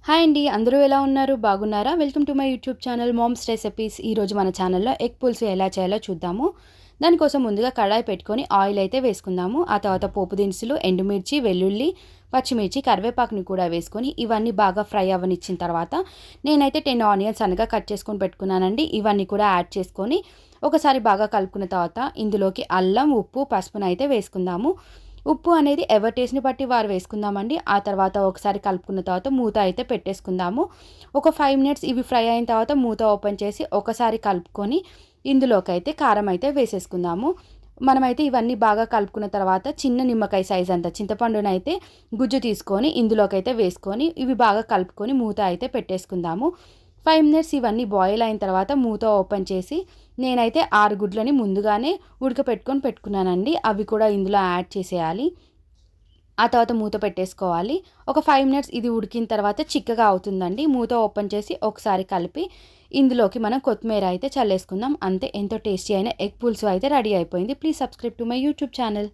Hi అండి. అందరూ ఎలా ఉన్నారు? బాగున్నారా? Welcome to my YouTube channel moms recipes. ఈరోజు మన ఛానల్‌లో ఎగ్ పులుసు ఎలా చేయాలో చూద్దాము. దానికోసం ముందుగా కడాయి పెట్టుకొని ఆయిల్ అయితే వేసుకుందాము. ఆ తర్వాత పోపు దినుసులు, ఎండుమిర్చి, వెల్లుల్లి, పచ్చిమిర్చి, కరివేపాకుని కూడా వేసుకొని ఇవన్నీ బాగా ఫ్రై అవ్వనిచ్చిన తర్వాత నేనైతే 10 ఆనియన్స్ సన్నగా కట్ చేసుకొని పెట్టుకున్నానండి. ఇవన్నీ కూడా యాడ్ చేసుకొని ఒకసారి బాగా కలుపుకున్న తర్వాత ఇందులోకి అల్లం, ఉప్పు, పసుపునైతే వేసుకుందాము. ఉప్పు అనేది ఎవరి టేస్ట్‌ని బట్టి వారు వేసుకుందామండి. ఆ తర్వాత ఒకసారి కలుపుకున్న తర్వాత మూత అయితే పెట్టేసుకుందాము. ఒక 5 మినిట్స్ ఇవి ఫ్రై అయిన తర్వాత మూత ఓపెన్ చేసి ఒకసారి కలుపుకొని ఇందులోకైతే కారం అయితే వేసేసుకుందాము. మనమైతే ఇవన్నీ బాగా కలుపుకున్న తర్వాత చిన్న నిమ్మకాయ సైజ్ అంత చింతపండునైతే గుజ్జు తీసుకొని ఇందులోకైతే వేసుకొని ఇవి బాగా కలుపుకొని మూత అయితే పెట్టేసుకుందాము. 5 మినిట్స్ ఇవన్నీ బాయిల్ అయిన తర్వాత మూత ఓపెన్ చేసి నేనైతే 6 గుడ్లని ముందుగానే ఉడకపెట్టుకొని పెట్టుకున్నానండి. అవి కూడా ఇందులో యాడ్ చేసేయాలి. ఆ తర్వాత మూత పెట్టేసుకోవాలి. ఒక 5 మినిట్స్ ఇది ఉడికిన తర్వాత చిక్కగా అవుతుందండి. మూత ఓపెన్ చేసి ఒకసారి కలిపి ఇందులోకి మనం కొత్తిమీర అయితే చల్లేసుకుందాం. అంతే, ఎంతో టేస్టీ అయిన ఎగ్ పులుసు అయితే రెడీ అయిపోయింది. Please subscribe to my YouTube channel.